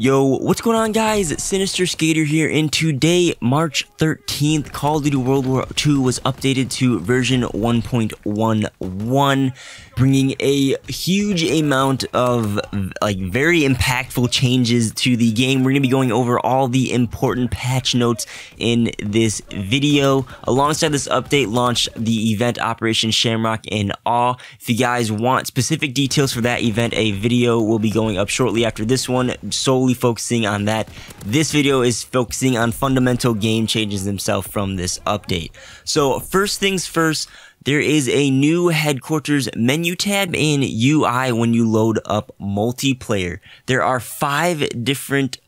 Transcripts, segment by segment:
Yo, what's going on, guys? Sinister Skater here, and today, March 13th, Call of Duty World War II was updated to version 1.11, bringing a huge amount of very impactful changes to the game. We're going to be going over all the important patch notes in this video. Alongside this update, launched the event Operation Shamrock in Awe. If you guys want specific details for that event, a video will be going up shortly after this one, solely focusing on that. This video is focusing on fundamental game changes themselves from this update. So first things first, there is a new headquarters menu tab in UI when you load up multiplayer. There are 5 different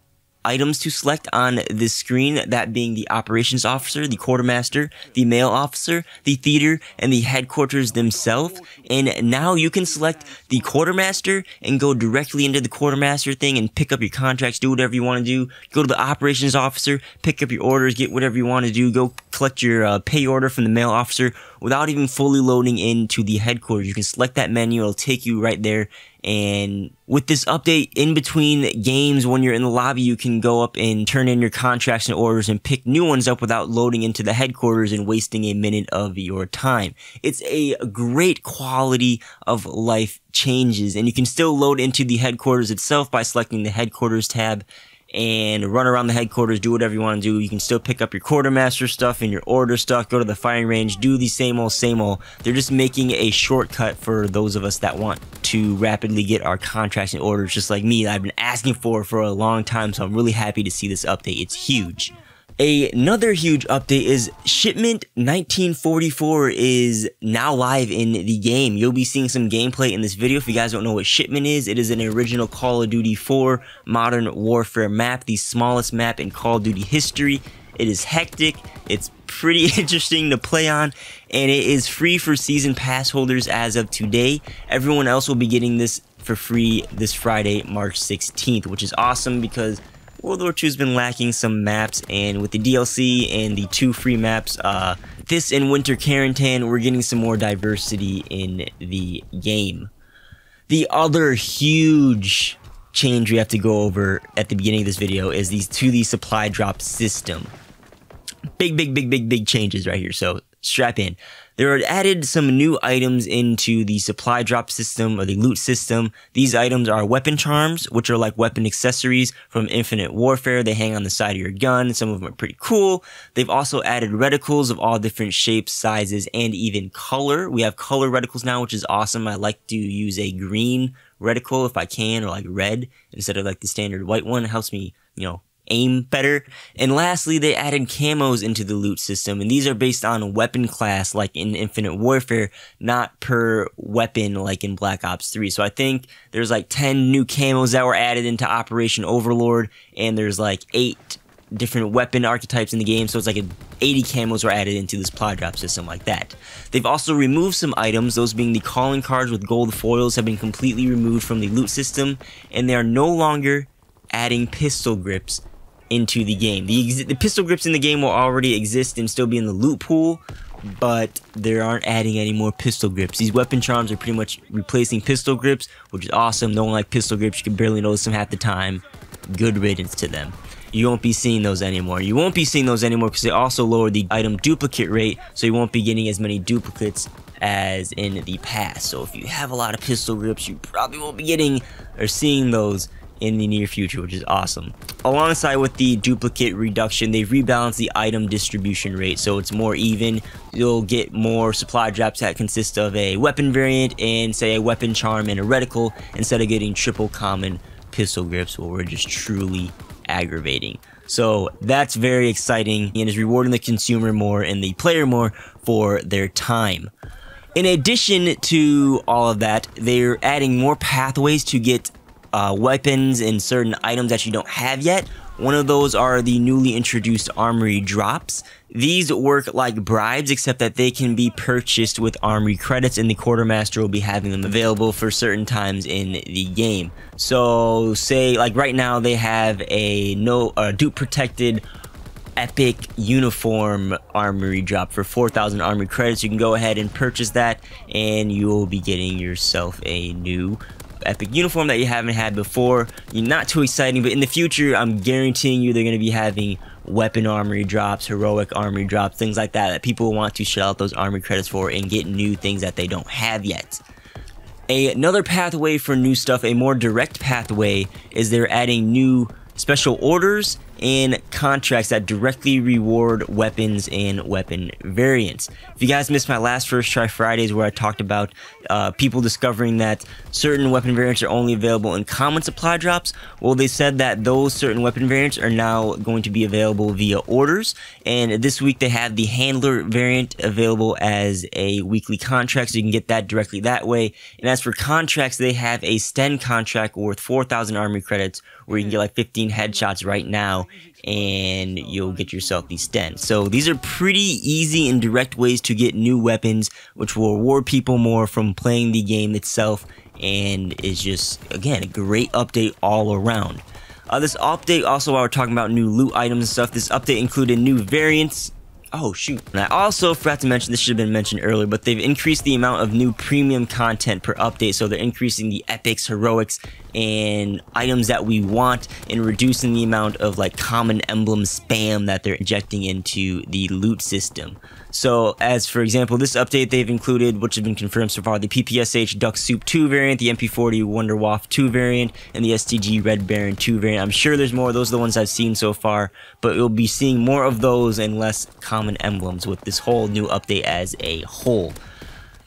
items to select on this screen, that being the operations officer, the quartermaster, the mail officer, the theater, and the headquarters themselves. And now you can select the quartermaster and go directly into the quartermaster thing and pick up your contracts, do whatever you want to do. Go to the operations officer, pick up your orders, get whatever you want to do, go collect your pay order from the mail officer without even fully loading into the headquarters. You can select that menu, it'll take you right there. And with this update, in between games, when you're in the lobby, you can go up and turn in your contracts and orders and pick new ones up without loading into the headquarters and wasting a minute of your time. It's a great quality of life changes, and you can still load into the headquarters itself by selecting the headquarters tab and run around the headquarters, do whatever you want to do. You can still pick up your quartermaster stuff and your order stuff, go to the firing range, do the same old, same old. They're just making a shortcut for those of us that want to rapidly get our contracts and orders, just like me, that I've been asking for a long time, so I'm really happy to see this update. It's huge. Another huge update is Shipment 1944 is now live in the game. You'll be seeing some gameplay in this video. If you guys don't know what Shipment is, it is an original Call of Duty 4 Modern Warfare map, the smallest map in Call of Duty history. It is hectic, it's pretty interesting to play on, and it is free for season pass holders as of today. Everyone else will be getting this for free this Friday, March 16th, which is awesome because World War II has been lacking some maps, and with the DLC and the 2 free maps, this and Winter Quarantine, we're getting some more diversity in the game. The other huge change we have to go over at the beginning of this video is the supply drop system. Big changes right here, so strap in. There are added some new items into the supply drop system, or the loot system. These items are weapon charms, which are like weapon accessories from Infinite Warfare. They hang on the side of your gun. Some of them are pretty cool. They've also added reticles of all different shapes, sizes, and even color. We have color reticles now, which is awesome. I like to use a green reticle if I can, or like red, instead of like the standard white one. It helps me, aim better. And lastly, they added camos into the loot system, and these are based on weapon class like in Infinite Warfare, not per weapon like in Black Ops 3. So I think there's like 10 new camos that were added into Operation Overlord, and there's like 8 different weapon archetypes in the game, so it's like 80 camos were added into this supply drop system like that. They've also removed some items, those being the calling cards with gold foils have been completely removed from the loot system, and they are no longer adding pistol grips into the game. The pistol grips in the game will already exist and still be in the loot pool, but they aren't adding any more pistol grips. These weapon charms are pretty much replacing pistol grips, which is awesome. No one like pistol grips. You can barely notice them half the time. Good riddance to them. You won't be seeing those anymore. You won't be seeing those anymore because they also lowered the item duplicate rate, so you won't be getting as many duplicates as in the past. So if you have a lot of pistol grips, you probably won't be getting or seeing those in the near future, which is awesome. Alongside with the duplicate reduction, they've rebalanced the item distribution rate, so it's more even. You'll get more supply drops that consist of a weapon variant and, say, a weapon charm and a reticle, instead of getting triple common pistol grips, where we're just truly aggravating. So that's very exciting and is rewarding the consumer more and the player more for their time. In addition to all of that, they're adding more pathways to get weapons and certain items that you don't have yet. One of those are the newly introduced Armory Drops. These work like bribes, except that they can be purchased with Armory credits, and the quartermaster will be having them available for certain times in the game. So say like right now they have a dupe protected epic uniform Armory Drop for 4,000 Armory credits. You can go ahead and purchase that, and you will be getting yourself a new epic uniform that you haven't had before. Not too exciting, but in the future, I'm guaranteeing you they're going to be having weapon armory drops, heroic armory drops, things like that people want to shell out those armory credits for and get new things that they don't have yet. Another pathway for new stuff, a more direct pathway, is they're adding new special orders and contracts that directly reward weapons and weapon variants. If you guys missed my last First Try Fridays where I talked about people discovering that certain weapon variants are only available in common supply drops, well, they said that those certain weapon variants are now going to be available via orders, and this week they have the handler variant available as a weekly contract, so you can get that directly that way. And as for contracts, they have a Sten contract worth 4,000 armory credits where you can get like 15 headshots right now and you'll get yourself these Sten. So these are pretty easy and direct ways to get new weapons, which will reward people more from playing the game itself, and is just, again, a great update all around. This update also, while we're talking about new loot items and stuff, this update included new variants. Oh shoot, and I also forgot to mention, this should have been mentioned earlier, but they've increased the amount of new premium content per update, so they're increasing the epics, heroics, and items that we want, and reducing the amount of like common emblem spam that they're injecting into the loot system. So, as for example, this update they've included, which has been confirmed so far, the PPSH Duck Soup 2 variant, the MP40 Wonder Waff 2 variant, and the STG Red Baron 2 variant. I'm sure there's more. Those are the ones I've seen so far, but you'll be seeing more of those and less common emblems with this whole new update as a whole.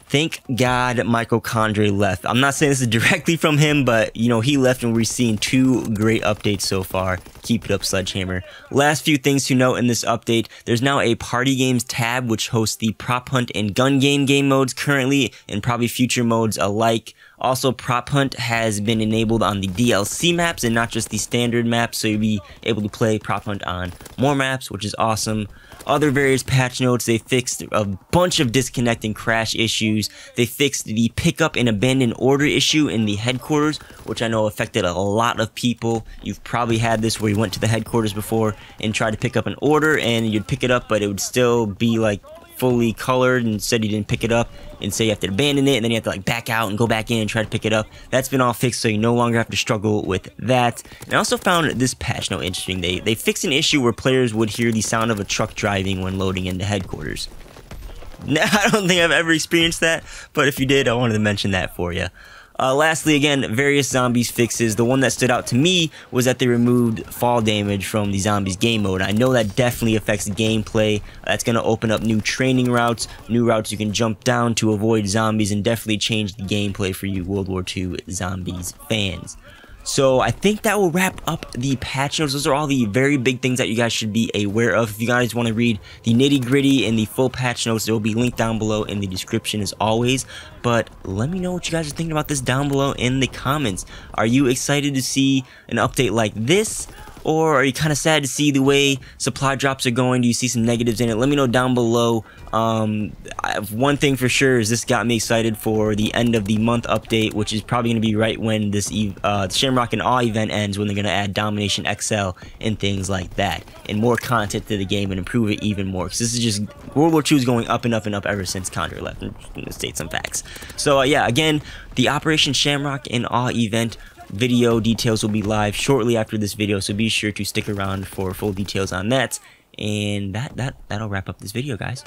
Thank God Mitochondria left. I'm not saying this is directly from him, but, you know, he left and we're seeing two great updates so far. Keep it up, Sledgehammer. Last few things to note in this update. There's now a Party Games tab, which hosts the Prop Hunt and Gun game modes currently, and probably future modes alike. Also, Prop Hunt has been enabled on the DLC maps and not just the standard maps, so you'll be able to play Prop Hunt on more maps, which is awesome. Other various patch notes, they fixed a bunch of disconnect and crash issues. They fixed the pickup and abandon order issue in the headquarters, which I know affected a lot of people. You've probably had this where you went to the headquarters before and tried to pick up an order, and you'd pick it up, but it would still be like fully colored and said you didn't pick it up, and say you have to abandon it, and then you have to like back out and go back in and try to pick it up. That's been all fixed, so you no longer have to struggle with that. And I also found this patch note interesting. They fixed an issue where players would hear the sound of a truck driving when loading into headquarters. I don't think I've ever experienced that, but if you did, I wanted to mention that for you. Lastly, again, various zombies fixes. The one that stood out to me was that they removed fall damage from the zombies game mode. I know that definitely affects gameplay. That's going to open up new training routes, new routes you can jump down to avoid zombies, and definitely change the gameplay for you World War II zombies fans. So I think that will wrap up the patch notes. Those are all the very big things that you guys should be aware of. If you guys want to read the nitty gritty and the full patch notes, they will be linked down below in the description as always. But let me know what you guys are thinking about this down below in the comments. Are you excited to see an update like this? Or are you kind of sad to see the way supply drops are going? Do you see some negatives in it? Let me know down below. One thing for sure is this got me excited for the end of the month update, which is probably going to be right when this Shamrock and Awe event ends, when they're going to add Domination XL and things like that, and more content to the game and improve it even more. Because this is just, World War II is going up and up and up ever since Condor left. I'm going to state some facts. So yeah, again, the Operation Shamrock and Awe event video details will be live shortly after this video, so be sure to stick around for full details on that. And that'll wrap up this video, guys.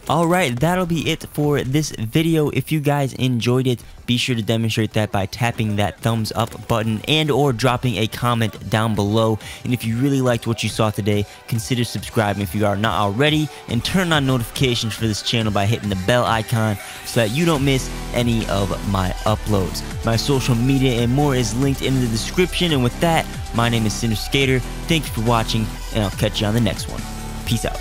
Alright, that'll be it for this video. If you guys enjoyed it, be sure to demonstrate that by tapping that thumbs up button and or dropping a comment down below. And if you really liked what you saw today, consider subscribing if you are not already, and turn on notifications for this channel by hitting the bell icon so that you don't miss any of my uploads. My social media and more is linked in the description. And with that, my name is Cinder Skater. Thank you for watching, and I'll catch you on the next one. Peace out.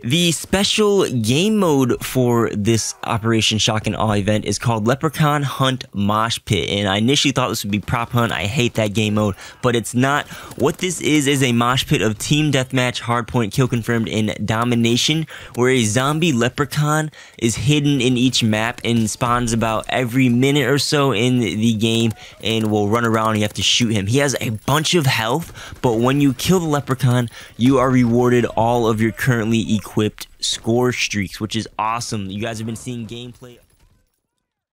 The special game mode for this Operation Shock and Awe event is called Leprechaun Hunt Mosh Pit, and I initially thought this would be Prop Hunt. I hate that game mode, but it's not. What this is a mosh pit of team deathmatch, hardpoint, kill confirmed, and domination, where a zombie leprechaun is hidden in each map and spawns about every minute or so in the game and will run around and you have to shoot him. He has a bunch of health, but when you kill the leprechaun, you are rewarded all of your currently equipped score streaks, which is awesome. You guys have been seeing gameplay.